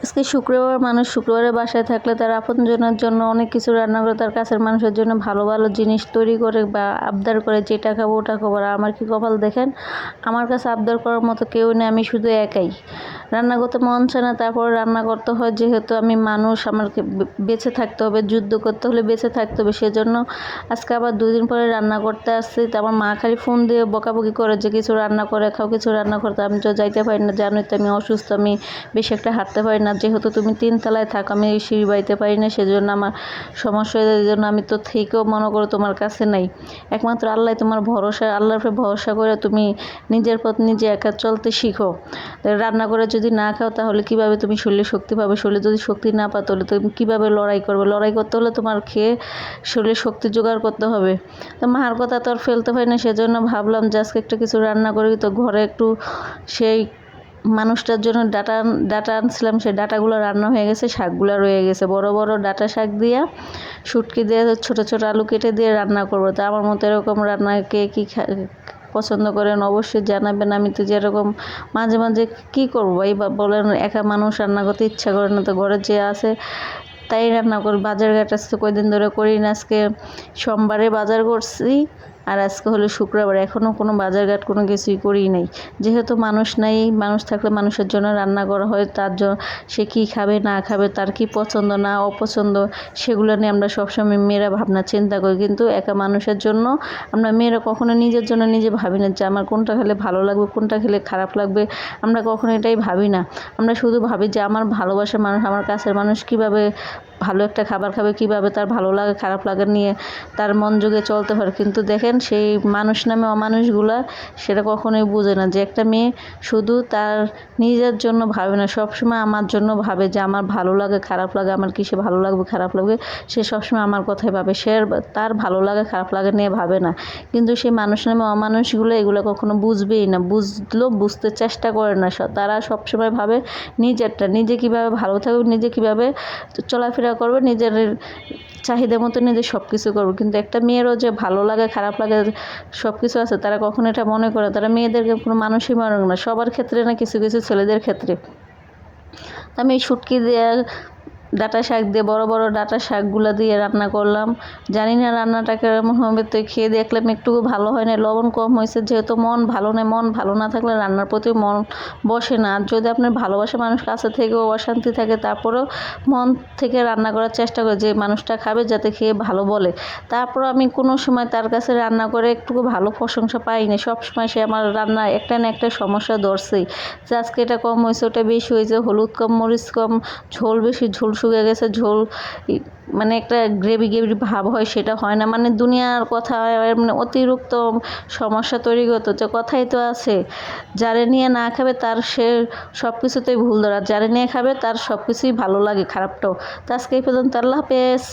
আজকে শুক্রবার, মানুষ শুক্রবারে বাসায় থাকলে তার আপনজনের জন্য অনেক কিছু রান্না করে, তার কাছের মানুষের জন্য ভালো ভালো জিনিস তৈরি করে বা আবদার করে, যেটা খাবো ওটা খাবো। আর আমার কি কপাল দেখেন, আমার কাছে আবদার করার মতো কেউ নেই, আমি শুধু একাই। রান্না করতে মন চায় না, তারপর রান্না করতে হয়, যেহেতু আমি মানুষ, আমাকে বেঁচে থাকতে হবে, যুদ্ধ করতে হলে বেঁচে থাকতে হবে। সেজন্য আজকে আবার 2 দিন পরে রান্না করতে আসছি। তো আমার মা খালি ফোন দিয়ে বকাবকি করে যে কিছু রান্না করে খাও, কিছু রান্না করতে। আমি তো যাইতে পারি না, জানোই তো আমি অসুস্থ, আমি বেশি একটা হাঁটতে পারি না। যেহেতু তুমি 3 তলায় থাকো, আমি সিঁড়ি বাইতে পারি না, সেজন্য আমার সমস্যা হয়ে যায়। এই জন্য আমি তো থেকেও মনে করো তোমার কাছে নাই, একমাত্র আল্লাহ তোমার ভরসা। আল্লাহর উপরে ভরসা করে তুমি নিজের পথ নিজে একা চলতে শিখো। রান্না করে যদি না খাও তাহলে কিভাবে তুমি শরীরে শক্তি পাবে? শরীরে যদি শক্তি না পাও তাহলে তুমি কীভাবে লড়াই করবে? লড়াই করতে হলে তোমার খেয়ে শরীরে শক্তি জোগাড় করতে হবে। তো মার কথা তো আর ফেলতে হয় না, সেজন্য ভাবলাম যে আজকে একটা কিছু রান্না করি। তো ঘরে একটু সেই মানুষটার জন্য ডাটা আনছিলাম, সেই ডাটাগুলো রান্না হয়ে গেছে, শাকগুলো রয়ে গেছে। বড় বড় ডাটা শাক দিয়া শুটকি দিয়ে ছোট ছোট আলু কেটে দিয়ে রান্না করবো। তো আমার মতো এরকম রান্না কে কী পছন্দ করেন অবশ্যই জানাবেন। আমি তো যেরকম মাঝে মাঝে কী করবো, এই বলেন, একা মানুষ রান্না করতে ইচ্ছা করে না, তো ঘরে যে আছে তাই রান্না করি। বাজার ঘাট আজকে কয়দিন ধরে করি না, আজকে সোমবারে বাজার করছি, আর আজকে হলো শুক্রবার, এখনও কোনো বাজারঘাট কোনো কিছুই করি নাই। যেহেতু মানুষ নাই, মানুষ থাকলে মানুষের জন্য রান্না করা হয়, তার জন্য সে কী খাবে না খাবে, তার কি পছন্দ না অপছন্দ, সেগুলো নিয়ে আমরা সবসময় মেয়েরা ভাবনা চিন্তা করি। কিন্তু একা মানুষের জন্য আমরা মেয়েরা কখনো নিজের জন্য নিজে ভাবি না যে আমার কোনটা খেলে ভালো লাগবে, কোনটা খেলে খারাপ লাগবে। আমরা কখনো এটাই ভাবি না। আমরা শুধু ভাবি যে আমার ভালোবাসার মানুষ, আমার কাছের মানুষ কীভাবে ভালো একটা খাবার খাবে, কীভাবে তার ভালো লাগে খারাপ লাগে নিয়ে তার মন যোগে চলতে পারে। কিন্তু দেখেন সেই মানুষ নামে অমানুষগুলা সেটা কখনোই বোঝে না যে একটা মেয়ে শুধু তার নিজের জন্য ভাবে না, সবসময় আমার জন্য ভাবে যে আমার ভালো লাগে খারাপ লাগে, আমার কিসে ভালো লাগবে খারাপ লাগবে, সে সবসময় আমার কথাই ভাবে। সে তার ভালো লাগে খারাপ লাগে নিয়ে ভাবে না। কিন্তু সেই মানুষ নামে অমানুষগুলো এগুলো কখনো বুঝবেই না, বুঝলেও বুঝতে চেষ্টা করে না। তারা সবসময় ভাবে নিজেরটা, নিজে কীভাবে ভালো থাকবে, নিজে কীভাবে চলাফেরা করবে, নিজের চাহিদা মতো নিজে সব কিছু করবে। কিন্তু একটা মেয়েরও যে ভালো লাগে খারাপ লাগে সব কিছু আছে, তারা কখনো এটা মনে করে। তারা মেয়েদেরকে কোনো মানুষই মনে করে না, সবার ক্ষেত্রে না, কিছু কিছু ছেলেদের ক্ষেত্রে। আমি শুটকি দিয়ে ডাটা শাক দিয়ে, বড় বড় ডাটা শাকগুলো দিয়ে রান্না করলাম। জানি না রান্নাটা কেমন হবে, তো খেয়ে দেখলাম একটুকু ভালো হয় না, লবণ কম হয়েছে। যেহেতু মন ভালো নেই, মন ভালো না থাকলে রান্নার প্রতি মন বসে না। আর যদি আপনার ভালোবাসা মানুষ কাছে থেকেও অশান্তি থাকে, তারপরেও মন থেকে রান্না করার চেষ্টা করে যে মানুষটা খাবে যাতে খেয়ে ভালো বলে। তারপর আমি কোনো সময় তার কাছে রান্না করে একটুকু ভালো প্রশংসা পাই না। সবসময় সে আমার রান্না একটা না একটা সমস্যা ধরছেই, যে আজকে এটা কম হয়েছে, ওটা বেশি হয়েছে, হলুদ কম মরিচ কম, ঝোল বেশি, ঝোল শুকিয়ে গেছে, ঝোল মানে একটা গ্রেভি গ্রেভি ভাব হয়, সেটা হয় না। মানে দুনিয়ার কথা, মানে অতিরিক্ত সমস্যা তৈরি করতো। যে কথাই তো আছে, যারে নিয়ে না খাবে তার সে সব কিছুতেই ভুল ধরা, যারে নিয়ে খাবে তার সব কিছুই ভালো লাগে, খারাপটাও। তো আজকে এই পর্যন্ত, আল্লাহ হাফেজ।